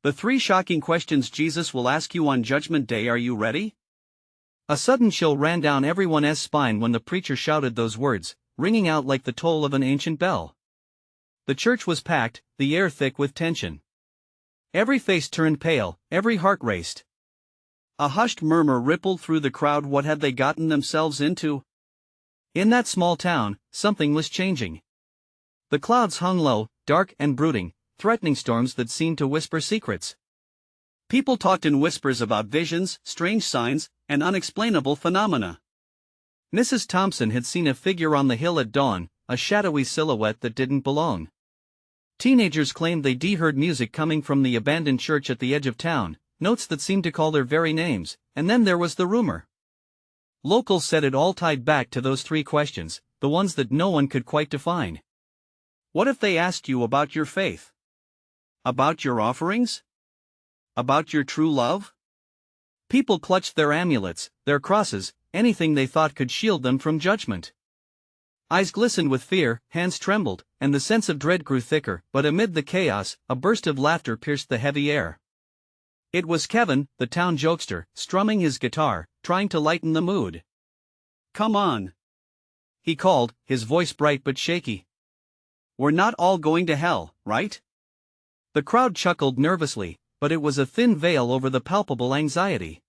The 3 shocking questions Jesus will ask you on Judgment Day. Are you ready? A sudden chill ran down everyone's spine when the preacher shouted those words, ringing out like the toll of an ancient bell. The church was packed, the air thick with tension. Every face turned pale, every heart raced. A hushed murmur rippled through the crowd. What had they gotten themselves into? In that small town, something was changing. The clouds hung low, dark and brooding, threatening storms that seemed to whisper secrets. People talked in whispers about visions, strange signs, and unexplainable phenomena. Mrs. Thompson had seen a figure on the hill at dawn, a shadowy silhouette that didn't belong. Teenagers claimed they'd heard music coming from the abandoned church at the edge of town, notes that seemed to call their very names, and then there was the rumor. Locals said it all tied back to those 3 questions, the ones that no one could quite define. What if they asked you about your faith? About your offerings? About your true love? People clutched their amulets, their crosses, anything they thought could shield them from judgment. Eyes glistened with fear, hands trembled, and the sense of dread grew thicker, but amid the chaos, a burst of laughter pierced the heavy air. It was Kevin, the town jokester, strumming his guitar, trying to lighten the mood. "Come on," he called, his voice bright but shaky. "We're not all going to hell, right?" The crowd chuckled nervously, but it was a thin veil over the palpable anxiety.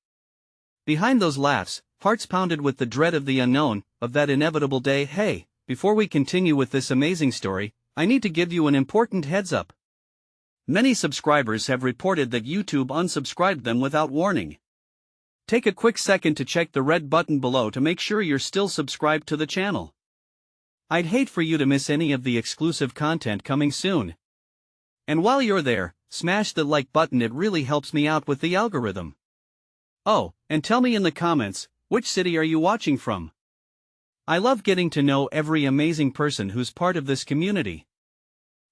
Behind those laughs, hearts pounded with the dread of the unknown, of that inevitable day. Hey, before we continue with this amazing story, I need to give you an important heads up. Many subscribers have reported that YouTube unsubscribed them without warning. Take a quick second to check the red button below to make sure you're still subscribed to the channel. I'd hate for you to miss any of the exclusive content coming soon. And while you're there, smash the like button, it really helps me out with the algorithm. Oh, and tell me in the comments, which city are you watching from? I love getting to know every amazing person who's part of this community.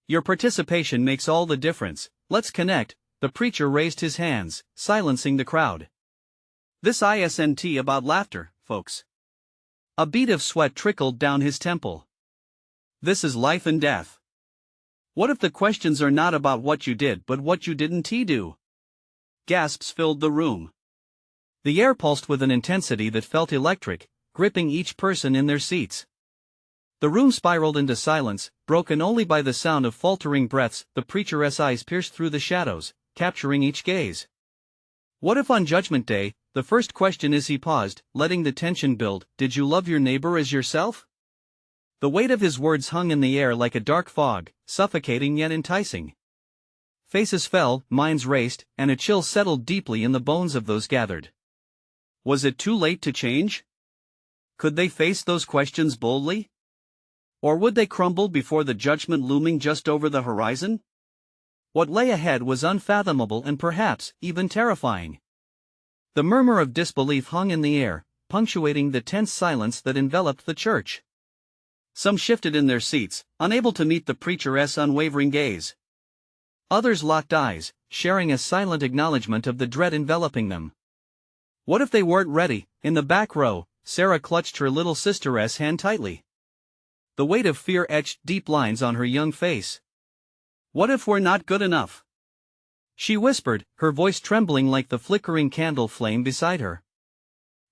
Your participation makes all the difference. Let's connect. The preacher raised his hands, silencing the crowd. This isn't about laughter, folks. A bead of sweat trickled down his temple. This is life and death. What if the questions are not about what you did but what you didn't do? Gasps filled the room. The air pulsed with an intensity that felt electric, gripping each person in their seats. The room spiraled into silence, broken only by the sound of faltering breaths. The preacher's eyes pierced through the shadows, capturing each gaze. What if on Judgment Day, the first question is? He paused, letting the tension build. Did you love your neighbor as yourself? The weight of his words hung in the air like a dark fog, suffocating yet enticing. Faces fell, minds raced, and a chill settled deeply in the bones of those gathered. Was it too late to change? Could they face those questions boldly? Or would they crumble before the judgment looming just over the horizon? What lay ahead was unfathomable and perhaps even terrifying. The murmur of disbelief hung in the air, punctuating the tense silence that enveloped the church. Some shifted in their seats, unable to meet the preacher's unwavering gaze. Others locked eyes, sharing a silent acknowledgement of the dread enveloping them. What if they weren't ready? In the back row, Sarah clutched her little sister's hand tightly. The weight of fear etched deep lines on her young face. What if we're not good enough? She whispered, her voice trembling like the flickering candle flame beside her.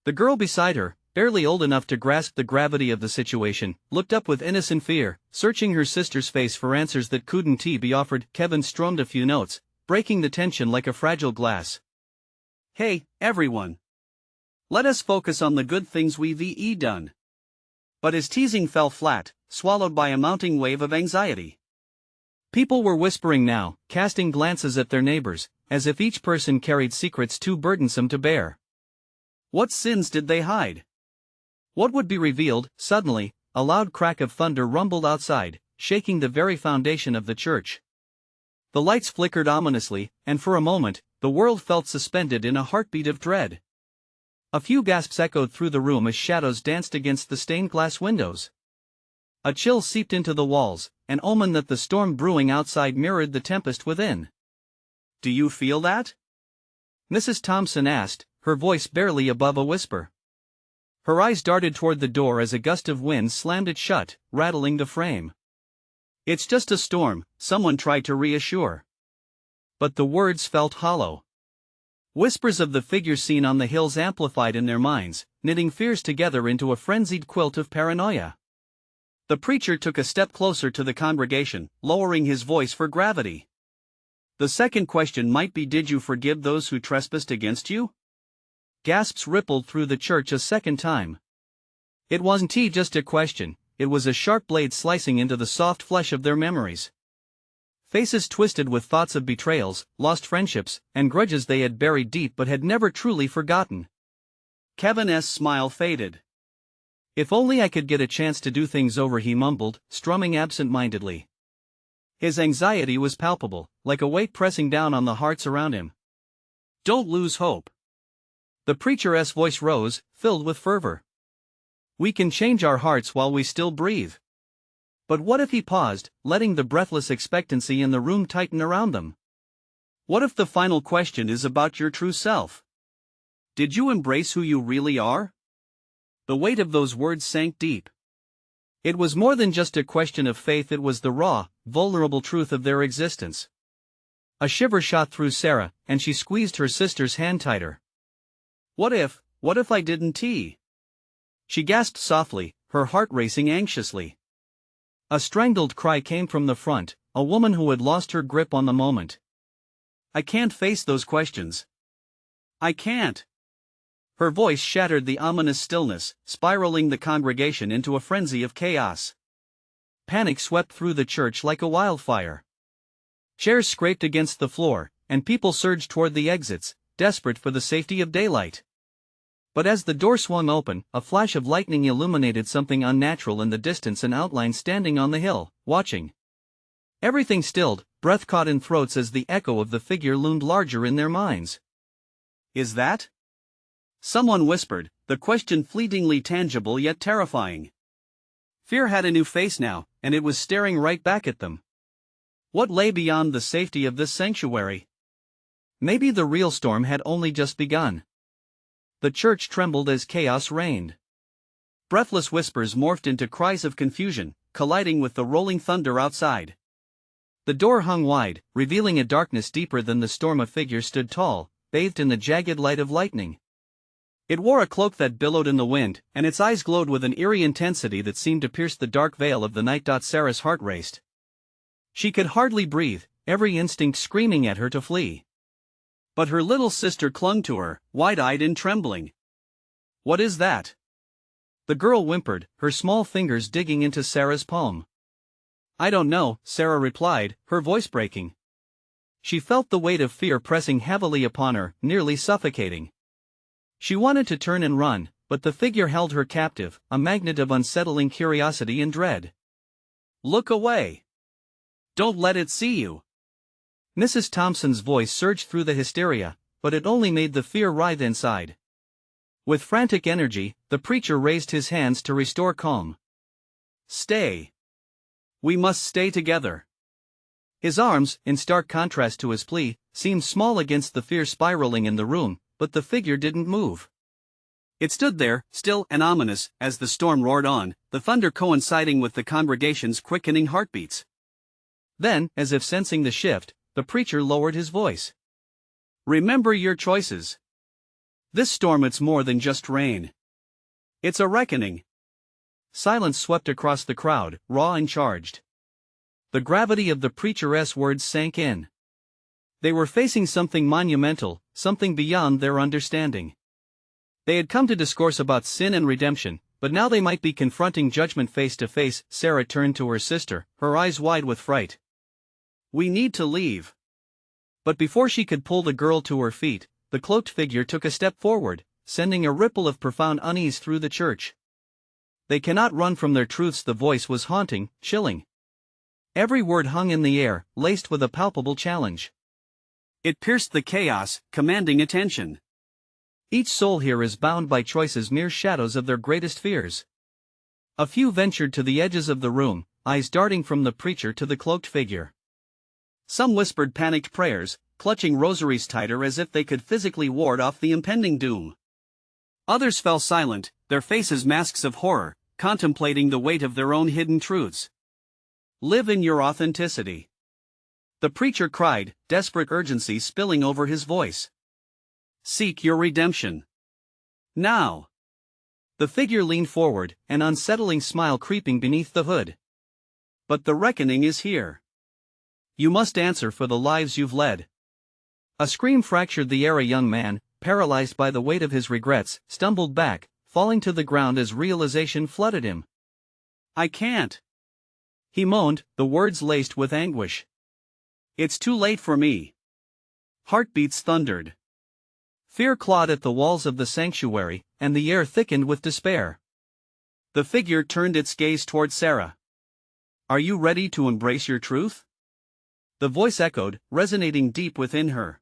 The girl beside her, barely old enough to grasp the gravity of the situation, looked up with innocent fear, searching her sister's face for answers that couldn't be offered. Kevin strummed a few notes, breaking the tension like a fragile glass. Hey, everyone. Let us focus on the good things we've done. But his teasing fell flat, swallowed by a mounting wave of anxiety. People were whispering now, casting glances at their neighbors, as if each person carried secrets too burdensome to bear. What sins did they hide? What would be revealed? Suddenly, a loud crack of thunder rumbled outside, shaking the very foundation of the church. The lights flickered ominously, and for a moment, the world felt suspended in a heartbeat of dread. A few gasps echoed through the room as shadows danced against the stained glass windows. A chill seeped into the walls, an omen that the storm brewing outside mirrored the tempest within. "Do you feel that?" Mrs. Thompson asked, her voice barely above a whisper. Her eyes darted toward the door as a gust of wind slammed it shut, rattling the frame. "It's just a storm," someone tried to reassure. But the words felt hollow. Whispers of the figure seen on the hills amplified in their minds, knitting fears together into a frenzied quilt of paranoia. The preacher took a step closer to the congregation, lowering his voice for gravity. The second question might be, did you forgive those who trespassed against you? Gasps rippled through the church a second time. It wasn't just a question, it was a sharp blade slicing into the soft flesh of their memories. Faces twisted with thoughts of betrayals, lost friendships, and grudges they had buried deep but had never truly forgotten. Kevin's smile faded. If only I could get a chance to do things over, he mumbled, strumming absent-mindedly. His anxiety was palpable, like a weight pressing down on the hearts around him. Don't lose hope. The preacher's voice rose, filled with fervor. We can change our hearts while we still breathe. But what if, he paused, letting the breathless expectancy in the room tighten around them? What if the final question is about your true self? Did you embrace who you really are? The weight of those words sank deep. It was more than just a question of faith, it was the raw, vulnerable truth of their existence. A shiver shot through Sarah, and she squeezed her sister's hand tighter. What if I didn't? She gasped softly, her heart racing anxiously. A strangled cry came from the front, a woman who had lost her grip on the moment. I can't face those questions. I can't. Her voice shattered the ominous stillness, spiraling the congregation into a frenzy of chaos. Panic swept through the church like a wildfire. Chairs scraped against the floor, and people surged toward the exits, desperate for the safety of daylight. But as the door swung open, a flash of lightning illuminated something unnatural in the distance, an outline standing on the hill, watching. Everything stilled, breath caught in throats as the echo of the figure loomed larger in their minds. Is that? Someone whispered, the question fleetingly tangible yet terrifying. Fear had a new face now, and it was staring right back at them. What lay beyond the safety of this sanctuary? Maybe the real storm had only just begun. The church trembled as chaos reigned. Breathless whispers morphed into cries of confusion, colliding with the rolling thunder outside. The door hung wide, revealing a darkness deeper than the storm. A figure stood tall, bathed in the jagged light of lightning. It wore a cloak that billowed in the wind, and its eyes glowed with an eerie intensity that seemed to pierce the dark veil of the night. Sarah's heart raced. She could hardly breathe, every instinct screaming at her to flee. But her little sister clung to her, wide-eyed and trembling. What is that? The girl whimpered, her small fingers digging into Sarah's palm. I don't know, Sarah replied, her voice breaking. She felt the weight of fear pressing heavily upon her, nearly suffocating. She wanted to turn and run, but the figure held her captive, a magnet of unsettling curiosity and dread. Look away. Don't let it see you. Mrs. Thompson's voice surged through the hysteria, but it only made the fear writhe inside. With frantic energy, the preacher raised his hands to restore calm. Stay. We must stay together. His arms, in stark contrast to his plea, seemed small against the fear spiraling in the room, but the figure didn't move. It stood there, still and ominous, as the storm roared on, the thunder coinciding with the congregation's quickening heartbeats. Then, as if sensing the shift, the preacher lowered his voice. Remember your choices. This storm, it's more than just rain. It's a reckoning. Silence swept across the crowd, raw and charged. The gravity of the preacher's words sank in. They were facing something monumental, something beyond their understanding. They had come to discourse about sin and redemption, but now they might be confronting judgment face to face. Sarah turned to her sister, her eyes wide with fright. We need to leave. But before she could pull the girl to her feet, the cloaked figure took a step forward, sending a ripple of profound unease through the church. They cannot run from their truths. The voice was haunting, chilling. Every word hung in the air, laced with a palpable challenge. It pierced the chaos, commanding attention. Each soul here is bound by choices, mere shadows of their greatest fears. A few ventured to the edges of the room, eyes darting from the preacher to the cloaked figure. Some whispered panicked prayers, clutching rosaries tighter as if they could physically ward off the impending doom. Others fell silent, their faces masks of horror, contemplating the weight of their own hidden truths. Live in your authenticity. The preacher cried, desperate urgency spilling over his voice. Seek your redemption. Now. The figure leaned forward, an unsettling smile creeping beneath the hood. But the reckoning is here. You must answer for the lives you've led. A scream fractured the air. A young man, paralyzed by the weight of his regrets, stumbled back, falling to the ground as realization flooded him. I can't. He moaned, the words laced with anguish. It's too late for me. Heartbeats thundered. Fear clawed at the walls of the sanctuary, and the air thickened with despair. The figure turned its gaze toward Sarah. Are you ready to embrace your truth? The voice echoed, resonating deep within her.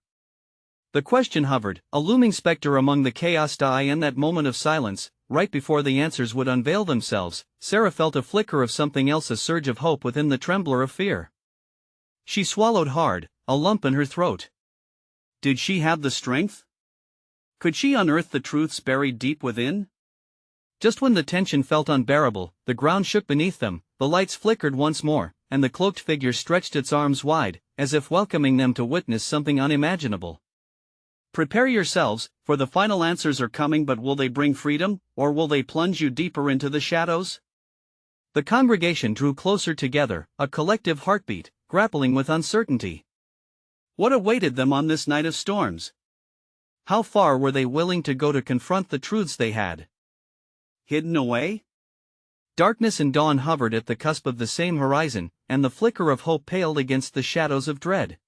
The question hovered, a looming specter among the chaos. In that moment of silence, right before the answers would unveil themselves, Sarah felt a flicker of something else, a surge of hope within the trembler of fear. She swallowed hard, a lump in her throat. Did she have the strength? Could she unearth the truths buried deep within? Just when the tension felt unbearable, the ground shook beneath them, the lights flickered once more, and the cloaked figure stretched its arms wide, as if welcoming them to witness something unimaginable. Prepare yourselves, for the final answers are coming. But will they bring freedom, or will they plunge you deeper into the shadows? The congregation drew closer together, a collective heartbeat, grappling with uncertainty. What awaited them on this night of storms? How far were they willing to go to confront the truths they had hidden away? Darkness and dawn hovered at the cusp of the same horizon, and the flicker of hope paled against the shadows of dread.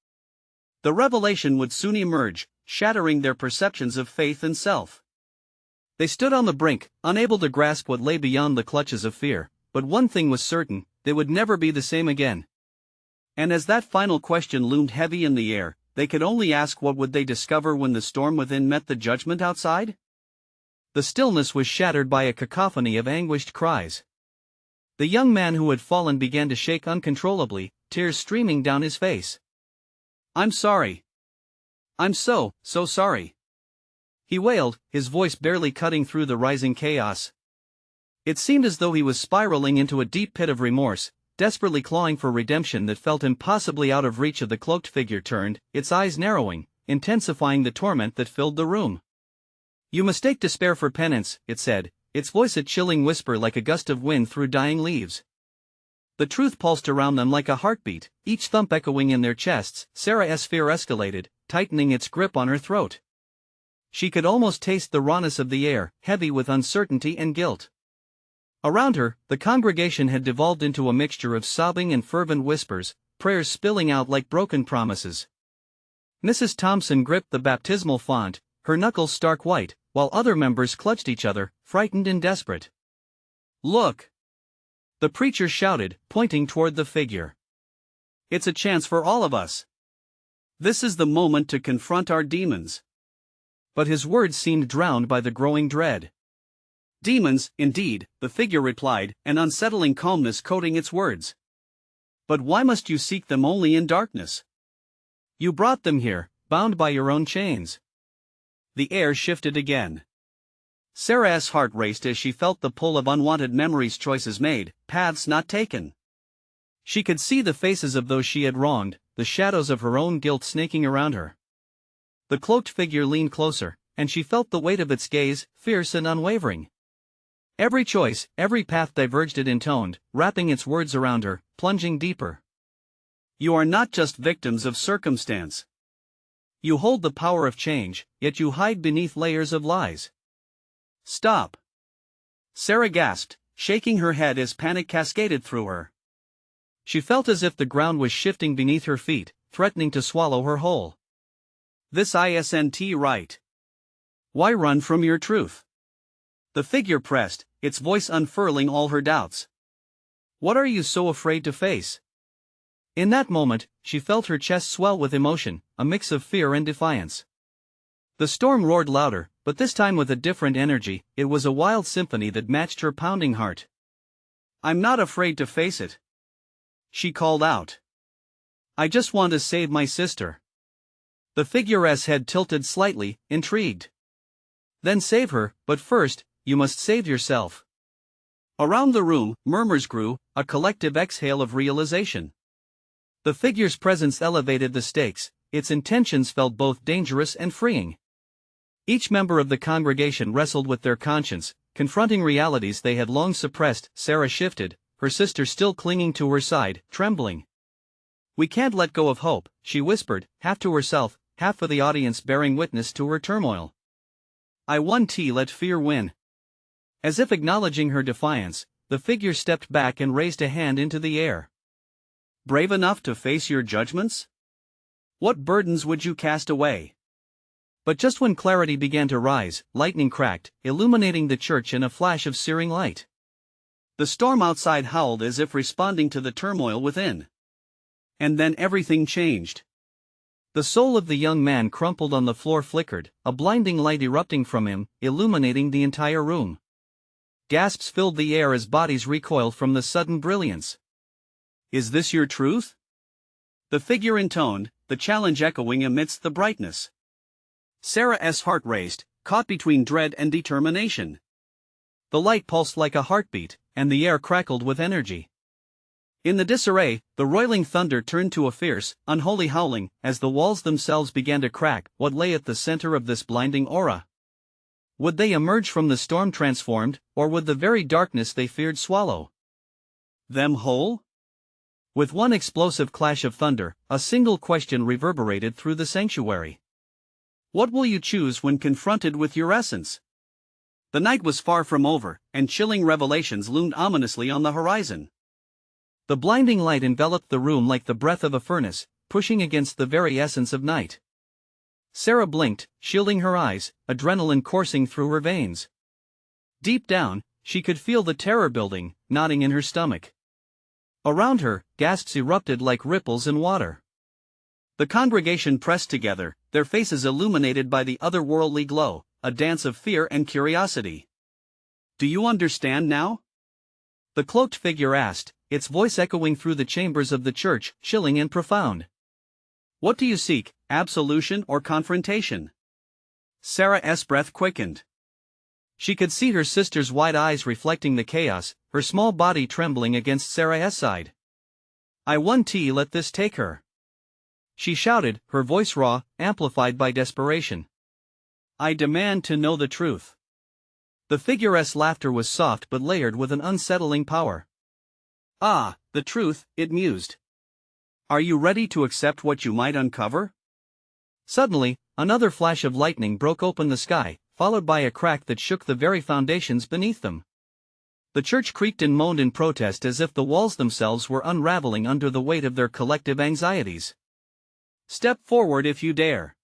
The revelation would soon emerge, shattering their perceptions of faith and self. They stood on the brink, unable to grasp what lay beyond the clutches of fear, but one thing was certain, they would never be the same again. And as that final question loomed heavy in the air, they could only ask, what would they discover when the storm within met the judgment outside? The stillness was shattered by a cacophony of anguished cries. The young man who had fallen began to shake uncontrollably, tears streaming down his face. I'm sorry. I'm so sorry. He wailed, his voice barely cutting through the rising chaos. It seemed as though he was spiraling into a deep pit of remorse, desperately clawing for redemption that felt impossibly out of reach. Of the cloaked figure turned, its eyes narrowing, intensifying the torment that filled the room. You mistake despair for penance, it said, its voice a chilling whisper like a gust of wind through dying leaves. The truth pulsed around them like a heartbeat, each thump echoing in their chests. Sarah's fear escalated, tightening its grip on her throat. She could almost taste the rawness of the air, heavy with uncertainty and guilt. Around her, the congregation had devolved into a mixture of sobbing and fervent whispers, prayers spilling out like broken promises. Mrs. Thompson gripped the baptismal font, her knuckles stark white, while other members clutched each other, frightened and desperate. Look! The preacher shouted, pointing toward the figure. It's a chance for all of us. This is the moment to confront our demons. But his words seemed drowned by the growing dread. Demons, indeed, the figure replied, an unsettling calmness coating its words. But why must you seek them only in darkness? You brought them here, bound by your own chains. The air shifted again. Sarah's heart raced as she felt the pull of unwanted memories, choices made, paths not taken. She could see the faces of those she had wronged, the shadows of her own guilt snaking around her. The cloaked figure leaned closer, and she felt the weight of its gaze, fierce and unwavering. Every choice, every path diverged, it intoned, wrapping its words around her, plunging deeper. You are not just victims of circumstance. You hold the power of change, yet you hide beneath layers of lies. Stop! Sarah gasped, shaking her head as panic cascaded through her. She felt as if the ground was shifting beneath her feet, threatening to swallow her whole. This isn't right. Why run from your truth? The figure pressed, its voice unfurling all her doubts. What are you so afraid to face? In that moment, she felt her chest swell with emotion, a mix of fear and defiance. The storm roared louder, but this time with a different energy. It was a wild symphony that matched her pounding heart. I'm not afraid to face it. She called out. I just want to save my sister. The figure's head tilted slightly, intrigued. Then save her, but first, you must save yourself. Around the room, murmurs grew, a collective exhale of realization. The figure's presence elevated the stakes, its intentions felt both dangerous and freeing. Each member of the congregation wrestled with their conscience, confronting realities they had long suppressed. Sarah shifted, her sister still clinging to her side, trembling. "We can't let go of hope," she whispered, half to herself, half for the audience bearing witness to her turmoil. "I won't let fear win." As if acknowledging her defiance, the figure stepped back and raised a hand into the air. "Brave enough to face your judgments? What burdens would you cast away?" But just when clarity began to rise, lightning cracked, illuminating the church in a flash of searing light. The storm outside howled as if responding to the turmoil within. And then everything changed. The soul of the young man crumpled on the floor, flickered, a blinding light erupting from him, illuminating the entire room. Gasps filled the air as bodies recoiled from the sudden brilliance. "Is this your truth?" The figure intoned, the challenge echoing amidst the brightness. Sarah's heart raced, caught between dread and determination. The light pulsed like a heartbeat, and the air crackled with energy. In the disarray, the roiling thunder turned to a fierce, unholy howling, as the walls themselves began to crack. What lay at the center of this blinding aura? Would they emerge from the storm transformed, or would the very darkness they feared swallow them whole? With one explosive clash of thunder, a single question reverberated through the sanctuary. What will you choose when confronted with your essence? The night was far from over, and chilling revelations loomed ominously on the horizon. The blinding light enveloped the room like the breath of a furnace, pushing against the very essence of night. Sarah blinked, shielding her eyes, adrenaline coursing through her veins. Deep down, she could feel the terror building, knotting in her stomach. Around her, gasps erupted like ripples in water. The congregation pressed together, their faces illuminated by the otherworldly glow, a dance of fear and curiosity. "Do you understand now?" the cloaked figure asked, its voice echoing through the chambers of the church, chilling and profound. "What do you seek, absolution or confrontation?" Sarah's breath quickened. She could see her sister's wide eyes reflecting the chaos, her small body trembling against Sarah's side. "I won't let this take her," she shouted, her voice raw, amplified by desperation. "I demand to know the truth." The figure's laughter was soft but layered with an unsettling power. "Ah, the truth," it mused. "Are you ready to accept what you might uncover?" Suddenly, another flash of lightning broke open the sky, followed by a crack that shook the very foundations beneath them. The church creaked and moaned in protest as if the walls themselves were unraveling under the weight of their collective anxieties. "Step forward if you dare,"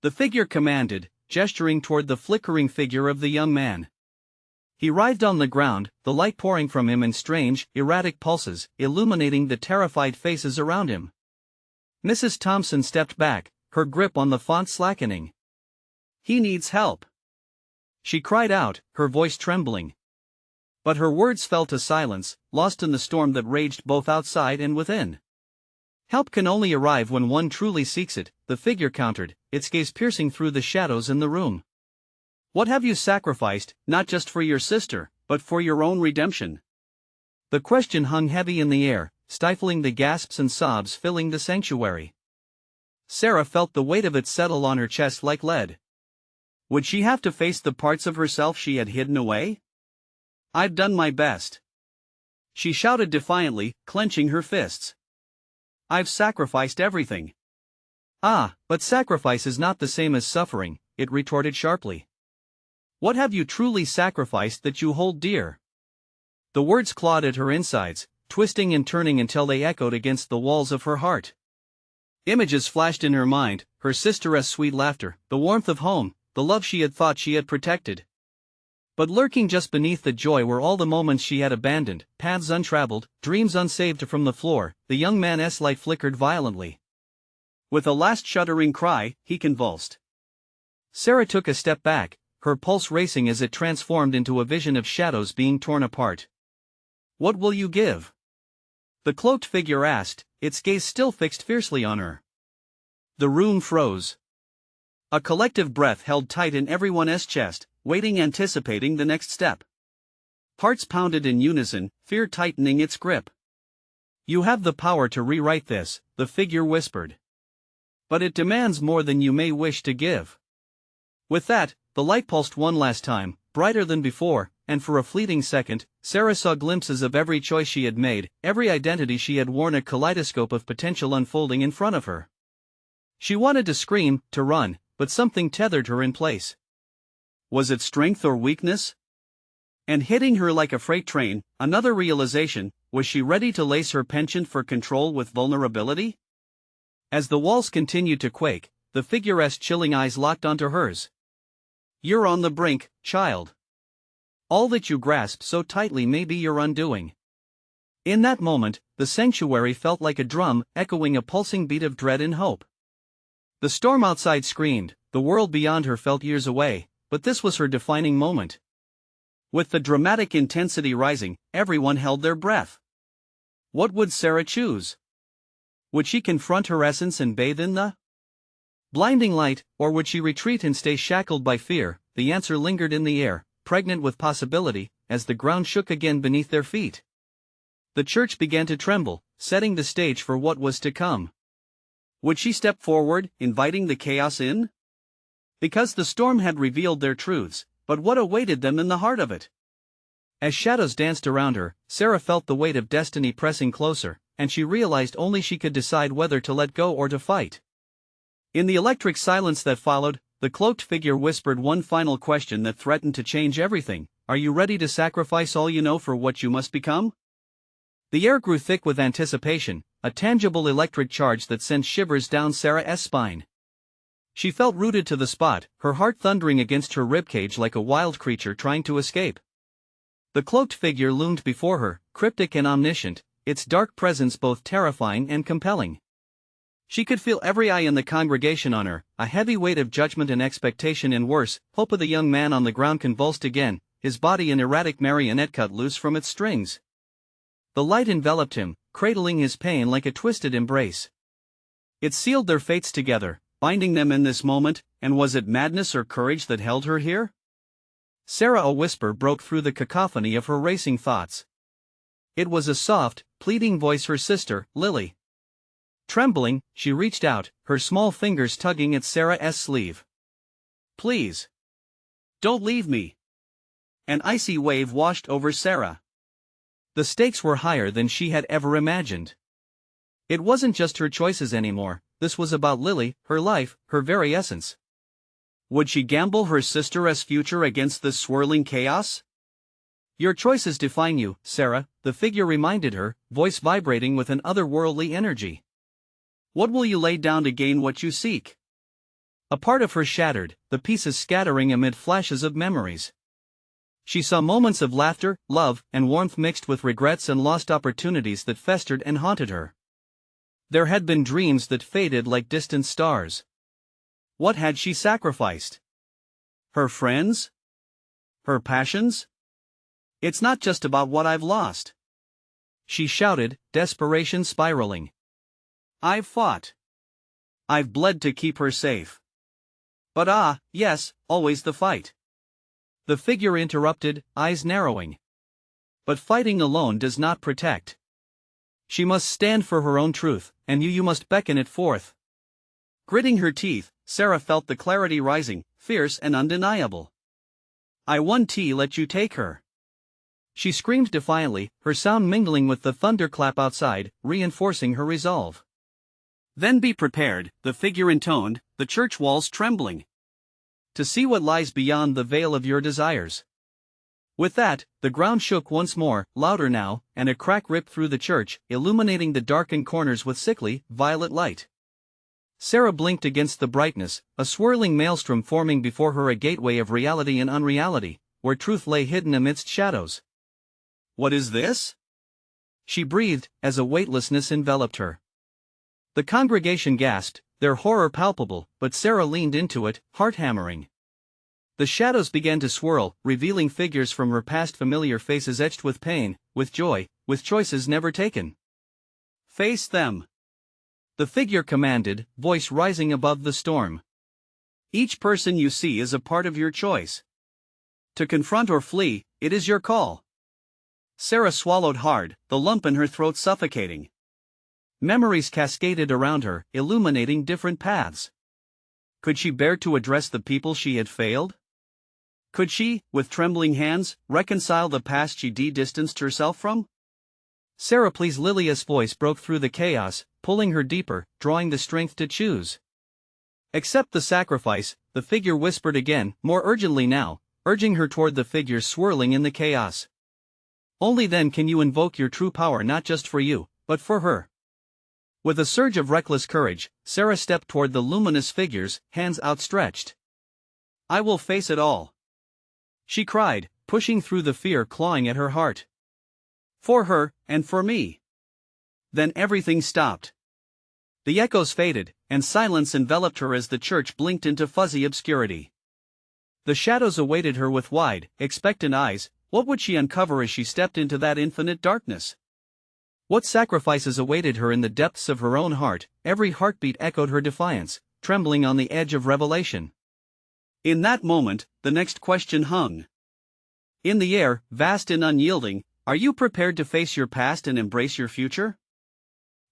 the figure commanded, gesturing toward the flickering figure of the young man. He writhed on the ground, the light pouring from him in strange, erratic pulses, illuminating the terrified faces around him. Mrs. Thompson stepped back, her grip on the font slackening. "He needs help," she cried out, her voice trembling. But her words fell to silence, lost in the storm that raged both outside and within. "Help can only arrive when one truly seeks it," the figure countered, its gaze piercing through the shadows in the room. "What have you sacrificed, not just for your sister, but for your own redemption?" The question hung heavy in the air, stifling the gasps and sobs filling the sanctuary. Sarah felt the weight of it settle on her chest like lead. Would she have to face the parts of herself she had hidden away? "I've done my best," she shouted defiantly, clenching her fists. "I've sacrificed everything." "Ah, but sacrifice is not the same as suffering," it retorted sharply. "What have you truly sacrificed that you hold dear?" The words clawed at her insides, twisting and turning until they echoed against the walls of her heart. Images flashed in her mind, her sister's sweet laughter, the warmth of home, the love she had thought she had protected. But lurking just beneath the joy were all the moments she had abandoned, paths untraveled, dreams unsaved. From the floor, the young man's light flickered violently. With a last shuddering cry, he convulsed. Sarah took a step back, her pulse racing as it transformed into a vision of shadows being torn apart. "What will you give?" the cloaked figure asked, its gaze still fixed fiercely on her. The room froze. A collective breath held tight in everyone's chest, waiting, anticipating the next step. Hearts pounded in unison, fear tightening its grip. You have the power to rewrite this, the figure whispered. But it demands more than you may wish to give. With that, the light pulsed one last time, brighter than before, and for a fleeting second, Sarah saw glimpses of every choice she had made, every identity she had worn, a kaleidoscope of potential unfolding in front of her. She wanted to scream, to run, but something tethered her in place. Was it strength or weakness? And hitting her like a freight train, another realization: was she ready to lace her penchant for control with vulnerability? As the walls continued to quake, the figure's chilling eyes locked onto hers. You're on the brink, child. All that you grasp so tightly may be your undoing. In that moment, the sanctuary felt like a drum, echoing a pulsing beat of dread and hope. The storm outside screamed, the world beyond her felt years away, but this was her defining moment. With the dramatic intensity rising, everyone held their breath. What would Sarah choose? Would she confront her essence and bathe in the blinding light, or would she retreat and stay shackled by fear? The answer lingered in the air, pregnant with possibility, as the ground shook again beneath their feet. The church began to tremble, setting the stage for what was to come. Would she step forward, inviting the chaos in? Because the storm had revealed their truths, but what awaited them in the heart of it? As shadows danced around her, Sarah felt the weight of destiny pressing closer, and she realized only she could decide whether to let go or to fight. In the electric silence that followed, the cloaked figure whispered one final question that threatened to change everything: are you ready to sacrifice all you know for what you must become? The air grew thick with anticipation, a tangible electric charge that sent shivers down Sarah's spine. She felt rooted to the spot, her heart thundering against her ribcage like a wild creature trying to escape. The cloaked figure loomed before her, cryptic and omniscient, its dark presence both terrifying and compelling. She could feel every eye in the congregation on her, a heavy weight of judgment and expectation, and worse, hope. Of the young man on the ground convulsed again, his body an erratic marionette cut loose from its strings. The light enveloped him, cradling his pain like a twisted embrace. It sealed their fates together, binding them in this moment, and was it madness or courage that held her here? Sarah, a whisper broke through the cacophony of her racing thoughts. It was a soft, pleading voice, her sister, Lily. Trembling, she reached out, her small fingers tugging at Sarah's sleeve. Please. Don't leave me. An icy wave washed over Sarah. The stakes were higher than she had ever imagined. It wasn't just her choices anymore, this was about Lily, her life, her very essence. Would she gamble her sister's future against this swirling chaos? Your choices define you, Sarah, the figure reminded her, voice vibrating with an otherworldly energy. What will you lay down to gain what you seek? A part of her shattered, the pieces scattering amid flashes of memories. She saw moments of laughter, love, and warmth mixed with regrets and lost opportunities that festered and haunted her. There had been dreams that faded like distant stars. What had she sacrificed? Her friends? Her passions? It's not just about what I've lost, she shouted, desperation spiraling. I've fought. I've bled to keep her safe. But yes, always the fight. The figure interrupted, eyes narrowing. But fighting alone does not protect. She must stand for her own truth, and you must beckon it forth. Gritting her teeth, Sarah felt the clarity rising, fierce and undeniable. I won't let you take her. She screamed defiantly, her sound mingling with the thunderclap outside, reinforcing her resolve. Then be prepared, the figure intoned, the church walls trembling, to see what lies beyond the veil of your desires. With that, the ground shook once more, louder now, and a crack ripped through the church, illuminating the darkened corners with sickly, violet light. Sarah blinked against the brightness, a swirling maelstrom forming before her, a gateway of reality and unreality, where truth lay hidden amidst shadows. What is this? She breathed, as a weightlessness enveloped her. The congregation gasped, their horror palpable, but Sarah leaned into it, heart-hammering. The shadows began to swirl, revealing figures from her past, familiar faces etched with pain, with joy, with choices never taken. Face them, the figure commanded, voice rising above the storm. Each person you see is a part of your choice. To confront or flee, it is your call. Sarah swallowed hard, the lump in her throat suffocating. Memories cascaded around her, illuminating different paths. Could she bear to address the people she had failed? Could she, with trembling hands, reconcile the past she distanced herself from? Sarah, please. Lilia's voice broke through the chaos, pulling her deeper, drawing the strength to choose. Accept the sacrifice, the figure whispered again, more urgently now, urging her toward the figures swirling in the chaos. Only then can you invoke your true power, not just for you, but for her. With a surge of reckless courage, Sarah stepped toward the luminous figures, hands outstretched. I will face it all, she cried, pushing through the fear clawing at her heart. For her, and for me. Then everything stopped. The echoes faded, and silence enveloped her as the church blinked into fuzzy obscurity. The shadows awaited her with wide, expectant eyes. What would she uncover as she stepped into that infinite darkness? What sacrifices awaited her in the depths of her own heart? Every heartbeat echoed her defiance, trembling on the edge of revelation. In that moment, the next question hung in the air, vast and unyielding. Are you prepared to face your past and embrace your future?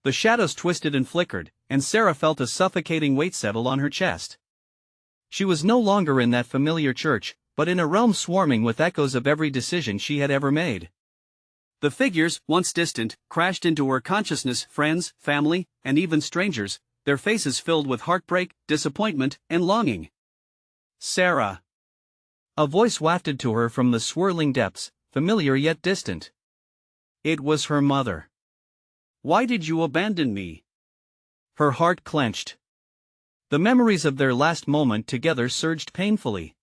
The shadows twisted and flickered, and Sarah felt a suffocating weight settle on her chest. She was no longer in that familiar church, but in a realm swarming with echoes of every decision she had ever made. The figures, once distant, crashed into her consciousness, friends, family, and even strangers, their faces filled with heartbreak, disappointment, and longing. Sarah. A voice wafted to her from the swirling depths, familiar yet distant. It was her mother. Why did you abandon me? Her heart clenched. The memories of their last moment together surged painfully.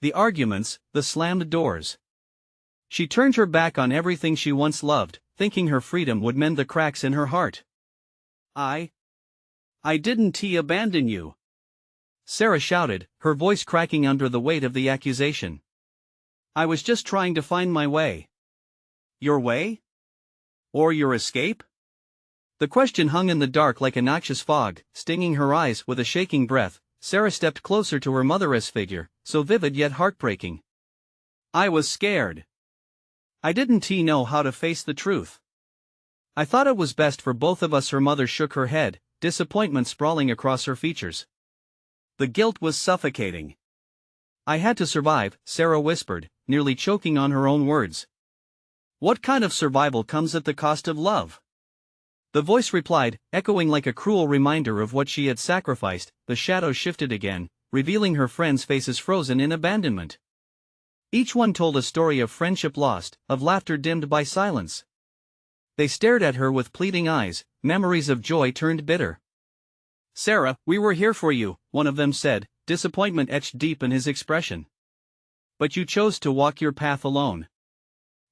The arguments, the slammed doors. She turned her back on everything she once loved, thinking her freedom would mend the cracks in her heart. I didn't abandon you, Sarah shouted, her voice cracking under the weight of the accusation. I was just trying to find my way. Your way? Or your escape? The question hung in the dark like a noxious fog, stinging her eyes. With a shaking breath, Sarah stepped closer to her mother's figure, so vivid yet heartbreaking. I was scared. I didn't know how to face the truth. I thought it was best for both of us. Her mother shook her head, disappointment sprawling across her features. The guilt was suffocating. I had to survive, Sarah whispered, nearly choking on her own words. What kind of survival comes at the cost of love? The voice replied, echoing like a cruel reminder of what she had sacrificed. The shadows shifted again, revealing her friends' faces frozen in abandonment. Each one told a story of friendship lost, of laughter dimmed by silence. They stared at her with pleading eyes, memories of joy turned bitter. Sarah, we were here for you, one of them said, disappointment etched deep in his expression. But you chose to walk your path alone.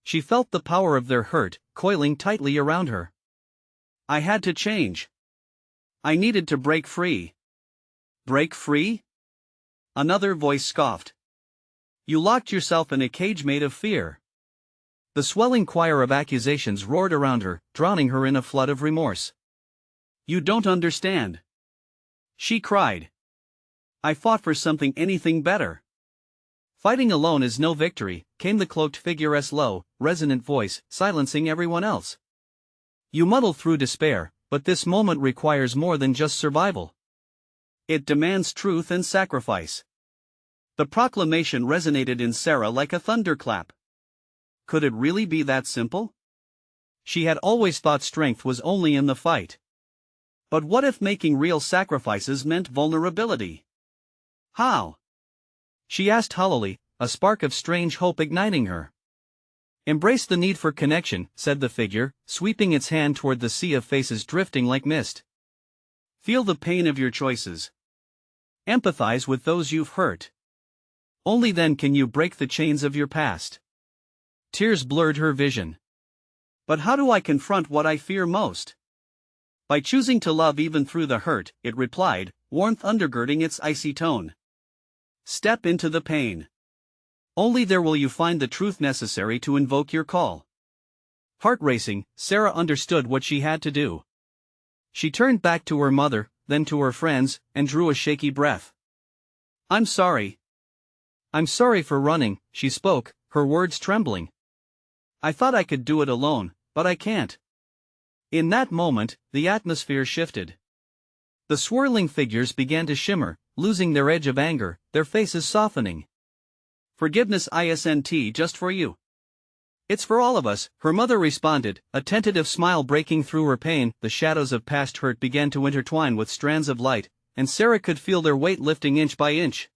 She felt the power of their hurt, coiling tightly around her. I had to change. I needed to break free. Break free? Another voice scoffed. You locked yourself in a cage made of fear. The swelling choir of accusations roared around her, drowning her in a flood of remorse. You don't understand, she cried. I fought for something, anything better. Fighting alone is no victory, came the cloaked figure's low, resonant voice, silencing everyone else. You muddle through despair, but this moment requires more than just survival. It demands truth and sacrifice. The proclamation resonated in Sarah like a thunderclap. Could it really be that simple? She had always thought strength was only in the fight. But what if making real sacrifices meant vulnerability? How? She asked hollowly, a spark of strange hope igniting her. Embrace the need for connection, said the figure, sweeping its hand toward the sea of faces drifting like mist. Feel the pain of your choices. Empathize with those you've hurt. Only then can you break the chains of your past. Tears blurred her vision. But how do I confront what I fear most? By choosing to love even through the hurt, it replied, warmth undergirding its icy tone. Step into the pain. Only there will you find the truth necessary to invoke your call. Heart racing, Sarah understood what she had to do. She turned back to her mother, then to her friends, and drew a shaky breath. I'm sorry. I'm sorry for running, she spoke, her words trembling. I thought I could do it alone, but I can't. In that moment, the atmosphere shifted. The swirling figures began to shimmer, losing their edge of anger, their faces softening. "Forgiveness isn't just for you. It's for all of us," her mother responded, a tentative smile breaking through her pain. The shadows of past hurt began to intertwine with strands of light, and Sarah could feel their weight lifting inch by inch.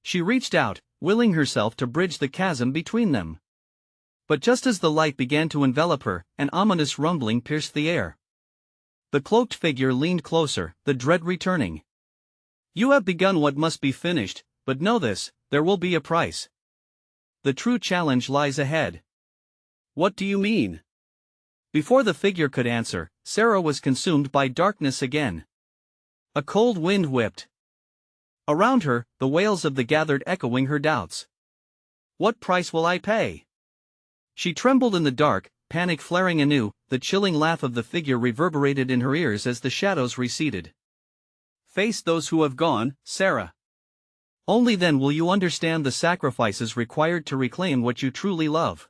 She reached out, willing herself to bridge the chasm between them. But just as the light began to envelop her, an ominous rumbling pierced the air. The cloaked figure leaned closer, the dread returning. "You have begun what must be finished, but know this, there will be a price. The true challenge lies ahead." "What do you mean?" Before the figure could answer, Sarah was consumed by darkness again. A cold wind whipped around her, the wails of the gathered echoing her doubts. "What price will I pay?" She trembled in the dark, panic flaring anew. The chilling laugh of the figure reverberated in her ears as the shadows receded. "Face those who have gone, Sarah. Only then will you understand the sacrifices required to reclaim what you truly love."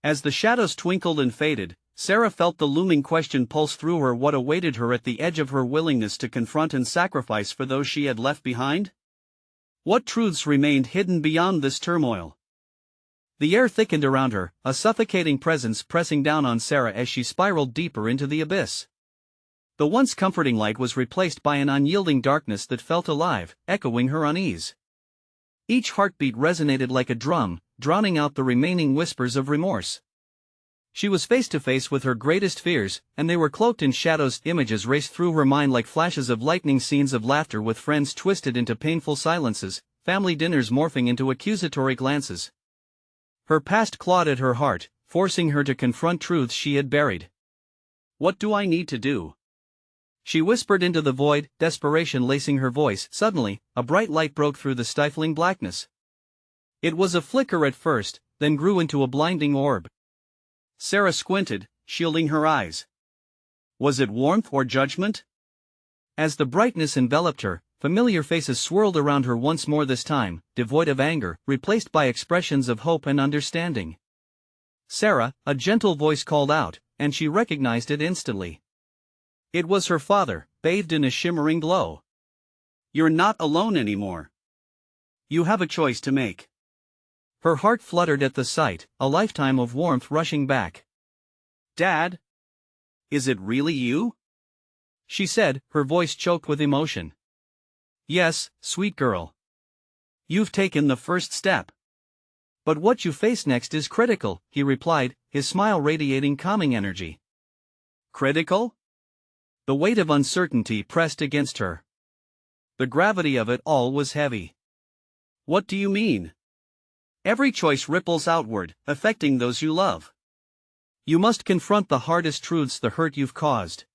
As the shadows twinkled and faded, Sarah felt the looming question pulse through her: what awaited her at the edge of her willingness to confront and sacrifice for those she had left behind? What truths remained hidden beyond this turmoil? The air thickened around her, a suffocating presence pressing down on Sarah as she spiraled deeper into the abyss. The once comforting light was replaced by an unyielding darkness that felt alive, echoing her unease. Each heartbeat resonated like a drum, drowning out the remaining whispers of remorse. She was face to face with her greatest fears, and they were cloaked in shadows. Images raced through her mind like flashes of lightning, scenes of laughter with friends twisted into painful silences, family dinners morphing into accusatory glances. Her past clawed at her heart, forcing her to confront truths she had buried. "What do I need to do?" she whispered into the void, desperation lacing her voice. Suddenly, a bright light broke through the stifling blackness. It was a flicker at first, then grew into a blinding orb. Sarah squinted, shielding her eyes. Was it warmth or judgment? As the brightness enveloped her, familiar faces swirled around her once more, this time, devoid of anger, replaced by expressions of hope and understanding. "Sarah," a gentle voice called out, and she recognized it instantly. It was her father, bathed in a shimmering glow. "You're not alone anymore. You have a choice to make." Her heart fluttered at the sight, a lifetime of warmth rushing back. "Dad? Is it really you?" she said, her voice choked with emotion. "Yes, sweet girl. You've taken the first step. But what you face next is critical," he replied, his smile radiating calming energy. "Critical?" The weight of uncertainty pressed against her. The gravity of it all was heavy. "What do you mean?" "Every choice ripples outward, affecting those you love. You must confront the hardest truths, the hurt you've caused.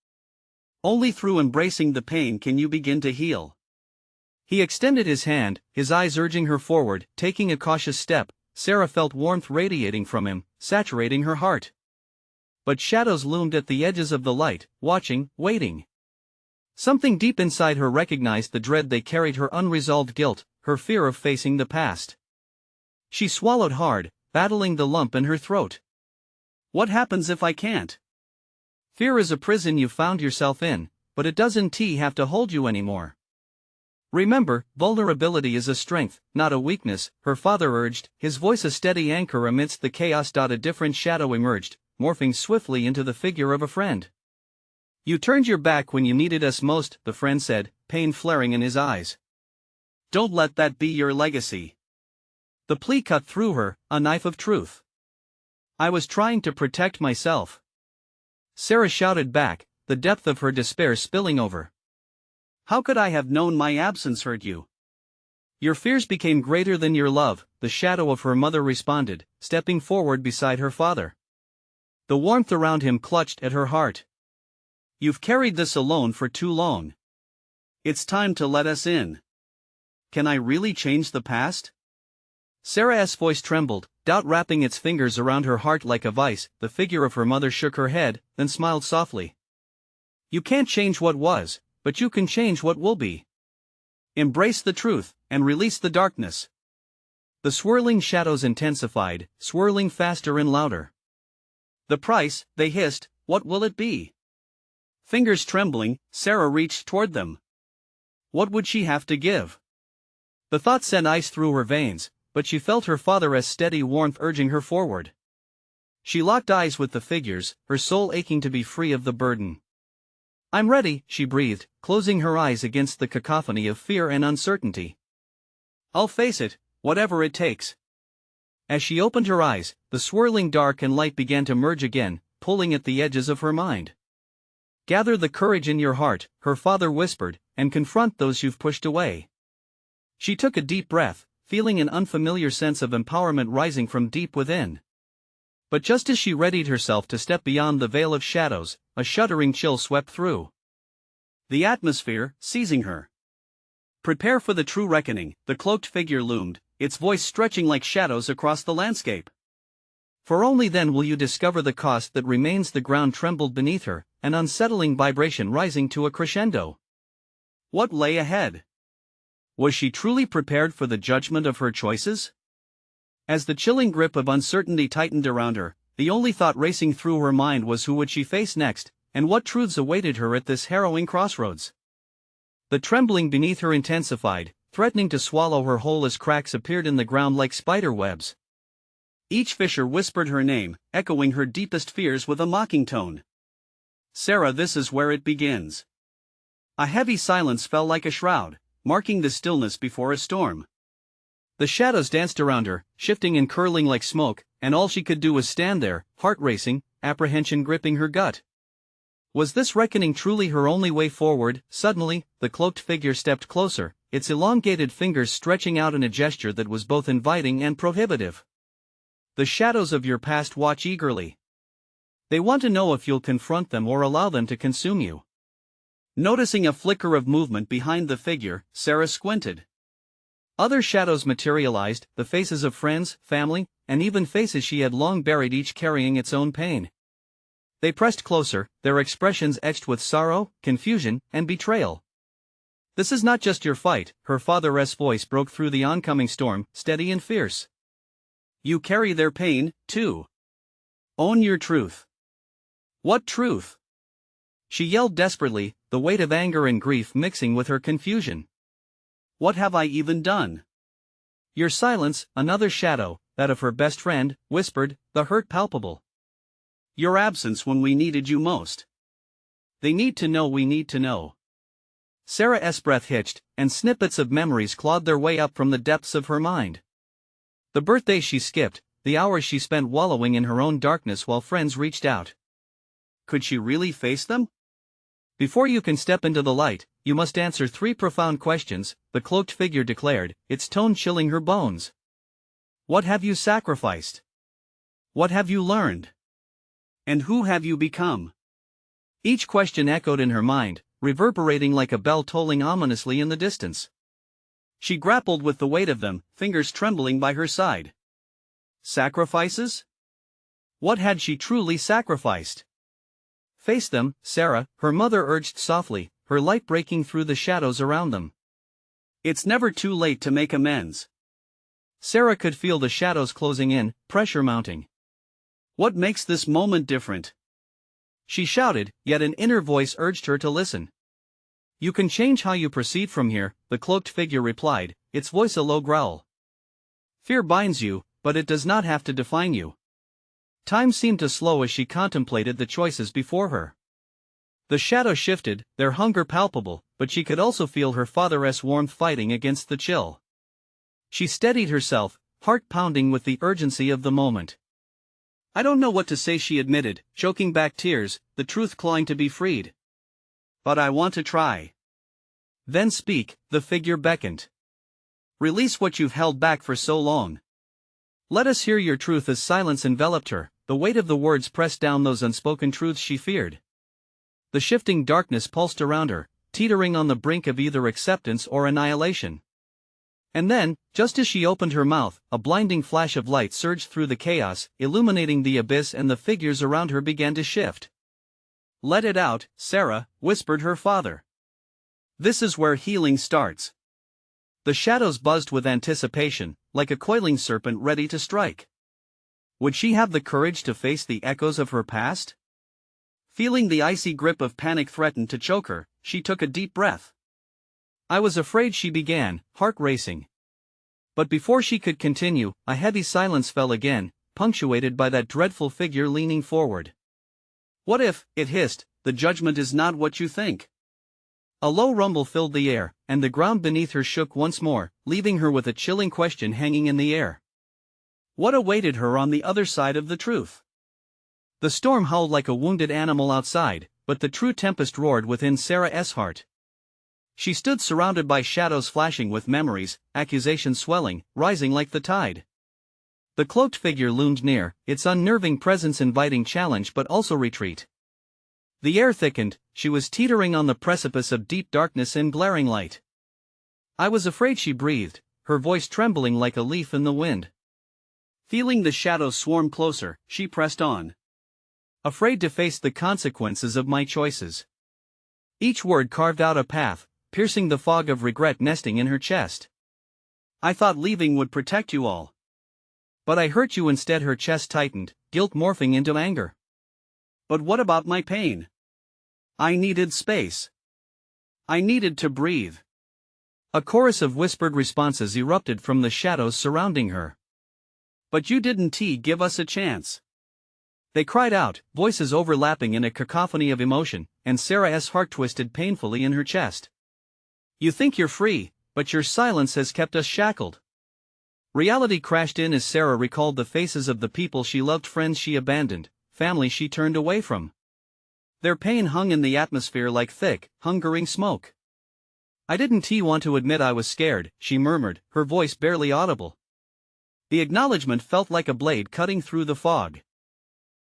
Only through embracing the pain can you begin to heal." He extended his hand, his eyes urging her forward. Taking a cautious step, Sarah felt warmth radiating from him, saturating her heart. But shadows loomed at the edges of the light, watching, waiting. Something deep inside her recognized the dread they carried, her unresolved guilt, her fear of facing the past. She swallowed hard, battling the lump in her throat. "What happens if I can't?" "Fear is a prison you found yourself in, but it doesn't have to hold you anymore. Remember, vulnerability is a strength, not a weakness," her father urged, his voice a steady anchor amidst the chaos. A different shadow emerged, morphing swiftly into the figure of a friend. "You turned your back when you needed us most," the friend said, pain flaring in his eyes. "Don't let that be your legacy." The plea cut through her, a knife of truth. "I was trying to protect myself," Sarah shouted back, the depth of her despair spilling over. "How could I have known my absence hurt you?" "Your fears became greater than your love," the shadow of her mother responded, stepping forward beside her father. The warmth around him clutched at her heart. "You've carried this alone for too long. It's time to let us in. Can I really change the past?" Sarah's voice trembled, doubt wrapping its fingers around her heart like a vice. The figure of her mother shook her head, then smiled softly. "You can't change what was, but you can change what will be. Embrace the truth, and release the darkness." The swirling shadows intensified, swirling faster and louder. "The price," they hissed, What will it be? Fingers trembling, Sarah reached toward them. What would she have to give? The thought sent ice through her veins, but she felt her father's steady warmth urging her forward. She locked eyes with the figures, her soul aching to be free of the burden. "I'm ready," she breathed, closing her eyes against the cacophony of fear and uncertainty. "I'll face it, whatever it takes." As she opened her eyes, the swirling dark and light began to merge again, pulling at the edges of her mind. "Gather the courage in your heart," her father whispered, "and confront those you've pushed away." She took a deep breath, feeling an unfamiliar sense of empowerment rising from deep within. But just as she readied herself to step beyond the veil of shadows, a shuddering chill swept through the atmosphere, seizing her. "Prepare for the true reckoning," the cloaked figure loomed, its voice stretching like shadows across the landscape. "For only then will you discover the cost that remains." The ground trembled beneath her, an unsettling vibration rising to a crescendo. What lay ahead? Was she truly prepared for the judgment of her choices? As the chilling grip of uncertainty tightened around her, the only thought racing through her mind was who would she face next, and what truths awaited her at this harrowing crossroads. The trembling beneath her intensified, threatening to swallow her whole as cracks appeared in the ground like spider webs. Each fissure whispered her name, echoing her deepest fears with a mocking tone. "Sarah, this is where it begins." A heavy silence fell like a shroud, marking the stillness before a storm. The shadows danced around her, shifting and curling like smoke, and all she could do was stand there, heart racing, apprehension gripping her gut. Was this reckoning truly her only way forward? Suddenly, the cloaked figure stepped closer, its elongated fingers stretching out in a gesture that was both inviting and prohibitive. "The shadows of your past watch eagerly. They want to know if you'll confront them or allow them to consume you." Noticing a flicker of movement behind the figure, Sarah squinted. Other shadows materialized, the faces of friends, family, and even faces she had long buried, each carrying its own pain. They pressed closer, their expressions etched with sorrow, confusion, and betrayal. "This is not just your fight," her father's voice broke through the oncoming storm, steady and fierce. "You carry their pain, too. Own your truth." "What truth?" she yelled desperately, the weight of anger and grief mixing with her confusion. "What have I even done?" "Your silence," another shadow, that of her best friend, whispered, the hurt palpable. "Your absence when we needed you most." "They need to know, we need to know." Sarah's breath hitched, and snippets of memories clawed their way up from the depths of her mind. The birthdays she skipped, the hours she spent wallowing in her own darkness while friends reached out. Could she really face them? "Before you can step into the light, you must answer 3 profound questions," the cloaked figure declared, its tone chilling her bones. "What have you sacrificed? What have you learned? And who have you become?" Each question echoed in her mind, reverberating like a bell tolling ominously in the distance. She grappled with the weight of them, fingers trembling by her side. Sacrifices? What had she truly sacrificed? "Face them, Sarah," her mother urged softly, her light breaking through the shadows around them. "It's never too late to make amends." Sarah could feel the shadows closing in, pressure mounting. "What makes this moment different?" she shouted, yet an inner voice urged her to listen. "You can change how you proceed from here," the cloaked figure replied, its voice a low growl. "Fear binds you, but it does not have to define you." Time seemed to slow as she contemplated the choices before her. The shadows shifted, their hunger palpable, but she could also feel her father's warmth fighting against the chill. She steadied herself, heart pounding with the urgency of the moment. "I don't know what to say," she admitted, choking back tears, the truth clawing to be freed. "But I want to try." "Then speak," the figure beckoned. "Release what you've held back for so long. Let us hear your truth." As silence enveloped her, the weight of the words pressed down those unspoken truths she feared. The shifting darkness pulsed around her, teetering on the brink of either acceptance or annihilation. And then, just as she opened her mouth, a blinding flash of light surged through the chaos, illuminating the abyss, and the figures around her began to shift. "Let it out, Sarah," whispered her father. "This is where healing starts." The shadows buzzed with anticipation, like a coiling serpent ready to strike. Would she have the courage to face the echoes of her past? Feeling the icy grip of panic threaten to choke her, she took a deep breath. I was afraid, she began, heart racing. But before she could continue, a heavy silence fell again, punctuated by that dreadful figure leaning forward. What if, it hissed, the judgment is not what you think? A low rumble filled the air, and the ground beneath her shook once more, leaving her with a chilling question hanging in the air. What awaited her on the other side of the truth? The storm howled like a wounded animal outside, but the true tempest roared within Sarah's heart. She stood surrounded by shadows flashing with memories, accusations swelling, rising like the tide. The cloaked figure loomed near, its unnerving presence inviting challenge but also retreat. The air thickened, she was teetering on the precipice of deep darkness and glaring light. I was afraid, she breathed, her voice trembling like a leaf in the wind. Feeling the shadows swarm closer, she pressed on. Afraid to face the consequences of my choices. Each word carved out a path, piercing the fog of regret nesting in her chest. I thought leaving would protect you all. But I hurt you instead. Her chest tightened, guilt morphing into anger. But what about my pain? I needed space. I needed to breathe. A chorus of whispered responses erupted from the shadows surrounding her. But you didn't give us a chance. They cried out, voices overlapping in a cacophony of emotion, and Sarah's heart twisted painfully in her chest. You think you're free, but your silence has kept us shackled. Reality crashed in as Sarah recalled the faces of the people she loved, friends she abandoned, family she turned away from. Their pain hung in the atmosphere like thick, hungering smoke. I didn't want to admit I was scared, she murmured, her voice barely audible. The acknowledgement felt like a blade cutting through the fog.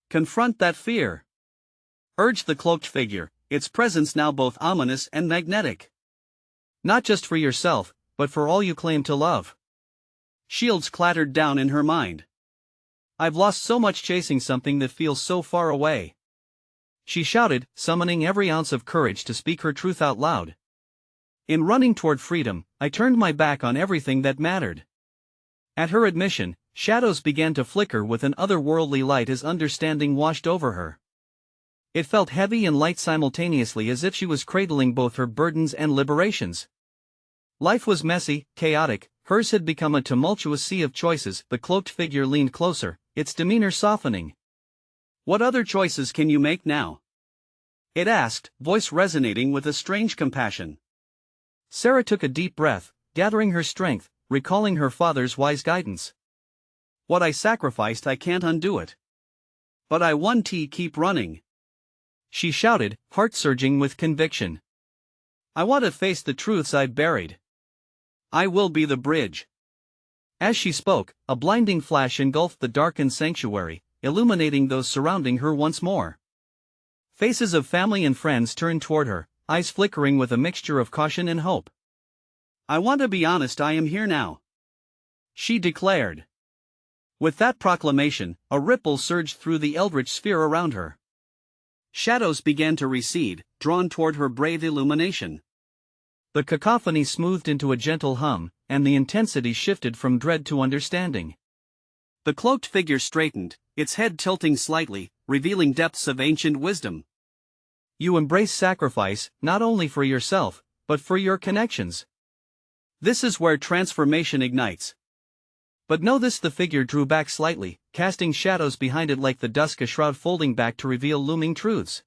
Confront that fear, urged the cloaked figure, its presence now both ominous and magnetic. Not just for yourself, but for all you claim to love. Shields clattered down in her mind. I've lost so much chasing something that feels so far away. She shouted, summoning every ounce of courage to speak her truth out loud. In running toward freedom, I turned my back on everything that mattered. At her admission, shadows began to flicker with an otherworldly light as understanding washed over her. It felt heavy and light simultaneously, as if she was cradling both her burdens and liberations. Life was messy, chaotic, hers had become a tumultuous sea of choices. The cloaked figure leaned closer, its demeanor softening. What other choices can you make now? It asked, voice resonating with a strange compassion. Sarah took a deep breath, gathering her strength, recalling her father's wise guidance. What I sacrificed, I can't undo it. But I want to keep running. She shouted, heart surging with conviction. I want to face the truths I've buried. I will be the bridge. As she spoke, a blinding flash engulfed the darkened sanctuary, illuminating those surrounding her once more. Faces of family and friends turned toward her, eyes flickering with a mixture of caution and hope. I want to be honest, I am here now, she declared. With that proclamation, a ripple surged through the eldritch sphere around her. Shadows began to recede, drawn toward her brave illumination. The cacophony smoothed into a gentle hum, and the intensity shifted from dread to understanding. The cloaked figure straightened, its head tilting slightly, revealing depths of ancient wisdom. You embrace sacrifice, not only for yourself, but for your connections. This is where transformation ignites. But know this: the figure drew back slightly, casting shadows behind it like the dusk a shroud folding back to reveal looming truths.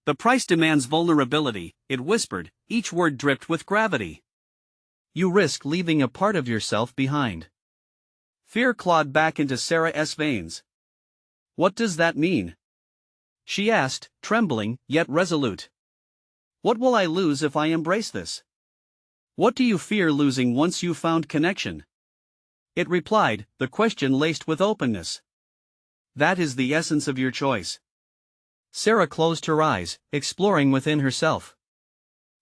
The price demands vulnerability, it whispered, each word dripped with gravity. You risk leaving a part of yourself behind. Fear clawed back into Sarah's veins. What does that mean? She asked, trembling, yet resolute. What will I lose if I embrace this? What do you fear losing once you've found connection? It replied, the question laced with openness. That is the essence of your choice. Sarah closed her eyes, exploring within herself.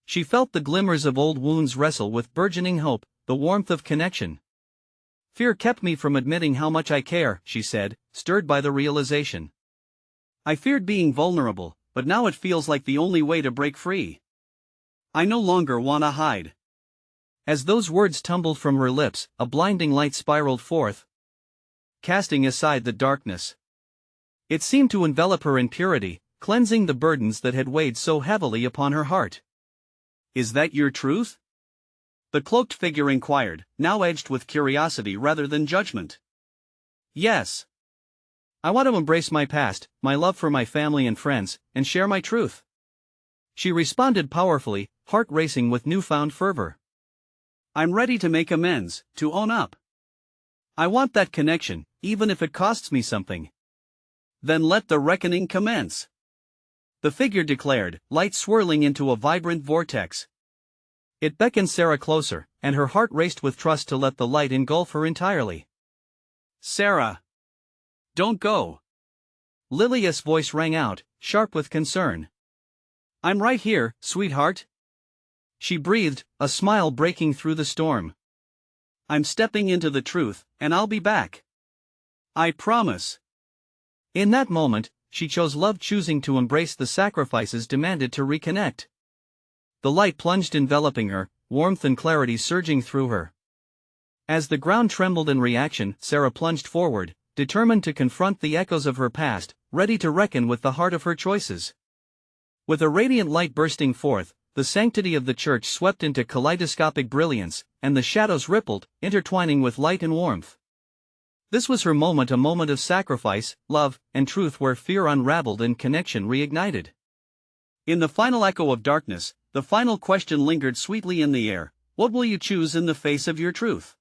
She felt the glimmers of old wounds wrestle with burgeoning hope, the warmth of connection. Fear kept me from admitting how much I care, she said, stirred by the realization. I feared being vulnerable, but now it feels like the only way to break free. I no longer want to hide. As those words tumbled from her lips, a blinding light spiraled forth, casting aside the darkness. It seemed to envelop her in purity, cleansing the burdens that had weighed so heavily upon her heart. "Is that your truth?" the cloaked figure inquired, now edged with curiosity rather than judgment. "Yes. I want to embrace my past, my love for my family and friends, and share my truth," she responded powerfully, heart racing with newfound fervor. "I'm ready to make amends, to own up. I want that connection, even if it costs me something." "Then let the reckoning commence," the figure declared, light swirling into a vibrant vortex. It beckoned Sarah closer, and her heart raced with trust to let the light engulf her entirely. "Sarah! Don't go!" Lilia's voice rang out, sharp with concern. "I'm right here, sweetheart," she breathed, a smile breaking through the storm. "I'm stepping into the truth, and I'll be back. I promise." In that moment, she chose love, choosing to embrace the sacrifices demanded to reconnect. The light plunged, enveloping her, warmth and clarity surging through her. As the ground trembled in reaction, Sarah plunged forward, determined to confront the echoes of her past, ready to reckon with the heart of her choices. With a radiant light bursting forth, the sanctity of the church swept into kaleidoscopic brilliance, and the shadows rippled, intertwining with light and warmth. This was her moment, a moment of sacrifice, love, and truth, where fear unraveled and connection reignited. In the final echo of darkness, the final question lingered sweetly in the air: what will you choose in the face of your truth?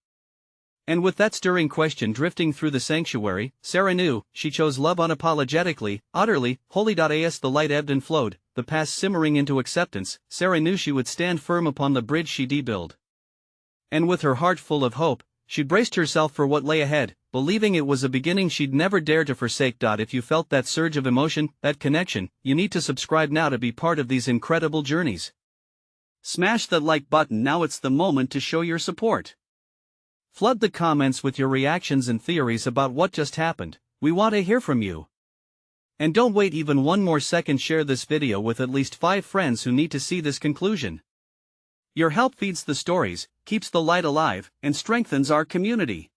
And with that stirring question drifting through the sanctuary, Sarah knew she chose love unapologetically, utterly, wholly. As the light ebbed and flowed, the past simmering into acceptance, Sarah knew she would stand firm upon the bridge she built. And with her heart full of hope, she braced herself for what lay ahead, believing it was a beginning she'd never dare to forsake. If you felt that surge of emotion, that connection, you need to subscribe now to be part of these incredible journeys. Smash that like button now. It's the moment to show your support. Flood the comments with your reactions and theories about what just happened. We want to hear from you. And don't wait even one more second. Share this video with at least 5 friends who need to see this conclusion. Your help feeds the stories, keeps the light alive, and strengthens our community.